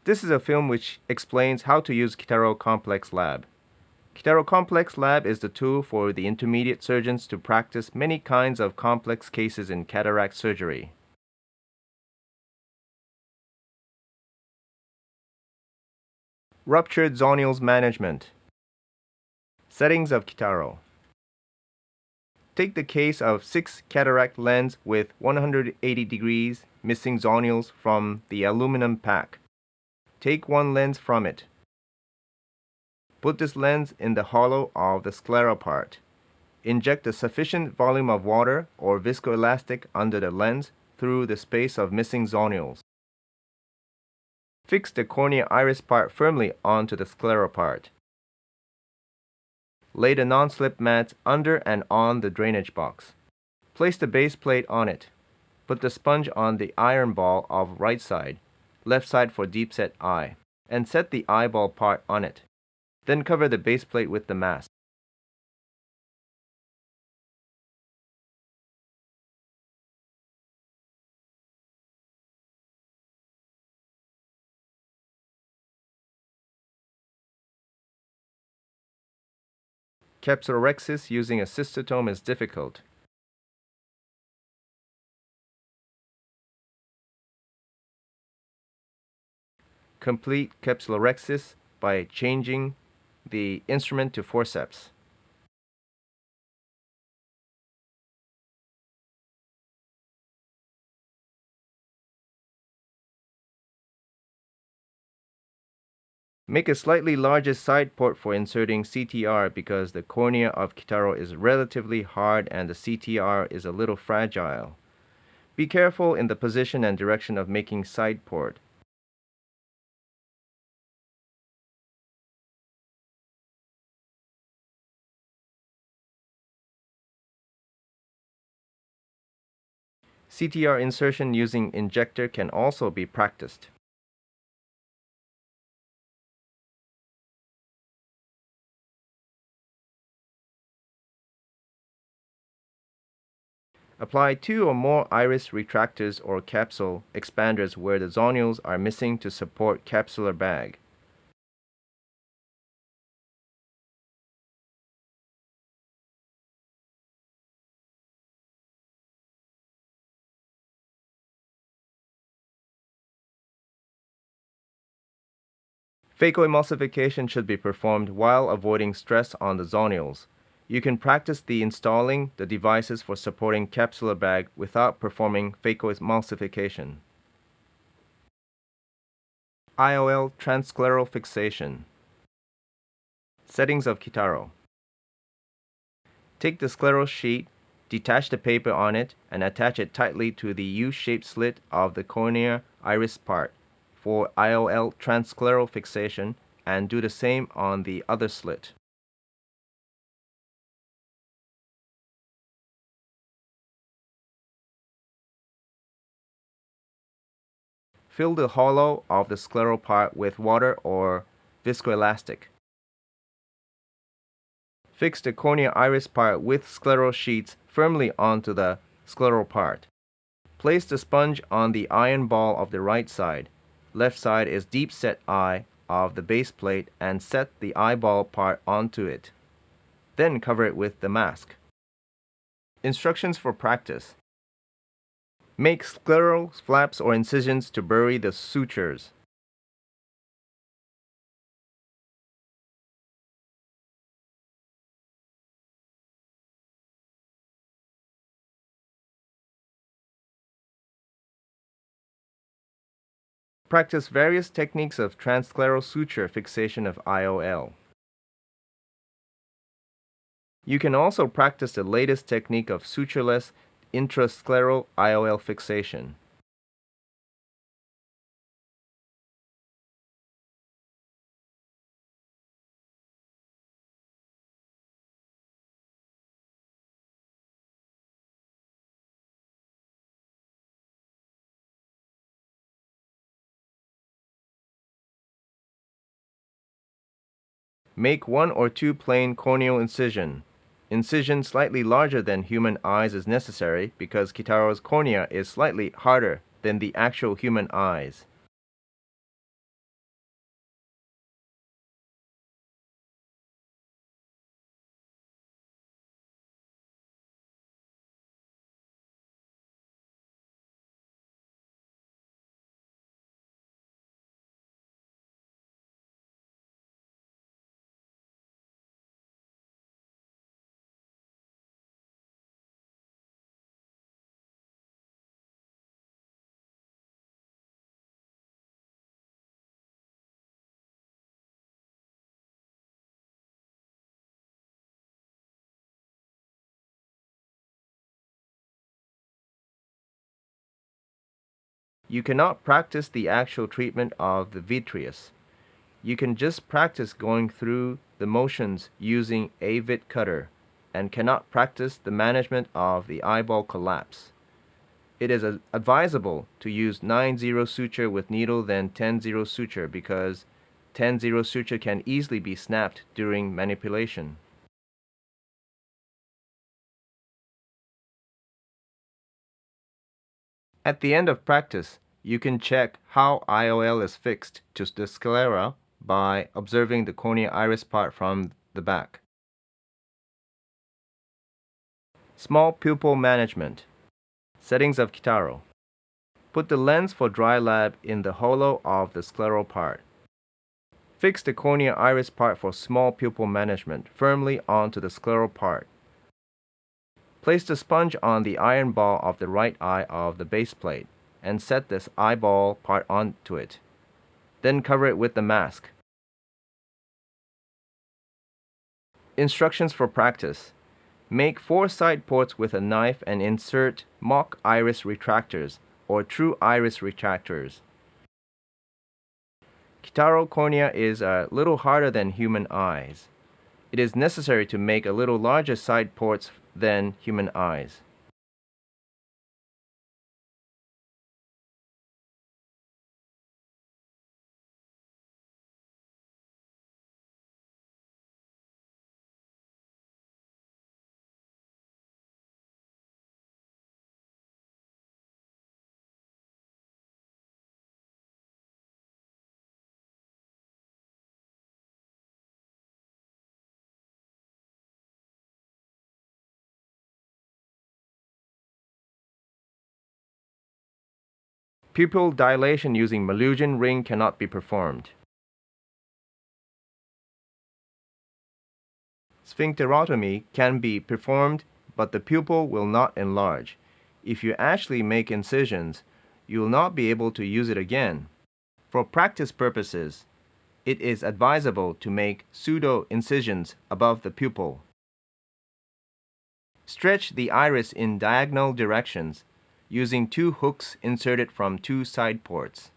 This is a film which explains how to use Kitaro ComplexLab. Kitaro ComplexLab is the tool for the intermediate surgeons to practice many kinds of complex cases in cataract surgery. Ruptured Zonules Management. Settings of Kitaro. Take the case of 6 cataract lens with 180 degrees missing zonules from the aluminum pack. Take one lens from it. Put this lens in the hollow of the scleral part. Inject a sufficient volume of water or viscoelastic under the lens through the space of missing zonules. Fix the cornea iris part firmly onto the scleral part. Lay the non-slip mats under and on the drainage box. Place the base plate on it. Put the sponge on the iron ball of right side, left side for deep set eye, and set the eyeball part on it. Then cover the base plate with the mask. Capsulorhexis using a cystotome is difficult. Complete capsulorhexis by changing the instrument to forceps. Make a slightly larger side port for inserting CTR because the cornea of Kitaro is relatively hard and the CTR is a little fragile. Be careful in the position and direction of making side port. CTR insertion using injector can also be practiced. Apply 2 or more iris retractors or capsule expanders where the zonules are missing to support capsular bag. Phacoemulsification should be performed while avoiding stress on the zonules. You can practice installing the devices for supporting capsular bag without performing phacoemulsification. IOL transscleral fixation. Settings of Kitaro. Take the scleral sheet, detach the paper on it, and attach it tightly to the U-shaped slit of the cornea iris part for IOL transscleral fixation, and do the same on the other slit. Fill the hollow of the scleral part with water or viscoelastic. Fix the cornea iris part with scleral sheets firmly onto the scleral part. Place the sponge on the iron ball of the right side. Left side is deep set eye of the base plate and set the eyeball part onto it. Then cover it with the mask. Instructions for practice. Make scleral flaps or incisions to bury the sutures. Practice various techniques of transscleral suture fixation of IOL. You can also practice the latest technique of sutureless intrascleral IOL fixation. Make 1 or 2 plain corneal incision. Incision slightly larger than human eyes is necessary because Kitaro's cornea is slightly harder than the actual human eyes. You cannot practice the actual treatment of the vitreous. You can just practice going through the motions using a vit cutter and cannot practice the management of the eyeball collapse. It is advisable to use 9-0 suture with needle than 10-0 suture because 10-0 suture can easily be snapped during manipulation. At the end of practice, you can check how IOL is fixed to the sclera by observing the cornea iris part from the back. Small pupil management. Settings of Kitaro. Put the lens for dry lab in the hollow of the scleral part. Fix the cornea iris part for small pupil management firmly onto the scleral part. Place the sponge on the iron ball of the right eye of the base plate and set this eyeball part onto it. Then cover it with the mask. Instructions for practice. Make 4 side ports with a knife and insert mock iris retractors or true iris retractors. Kitaro cornea is a little harder than human eyes. It is necessary to make a little larger side ports than human eyes. Pupil dilation using Malusian ring cannot be performed. Sphincterotomy can be performed, but the pupil will not enlarge. If you actually make incisions, you will not be able to use it again. For practice purposes, it is advisable to make pseudo-incisions above the pupil. Stretch the iris in diagonal directions using 2 hooks inserted from 2 side ports.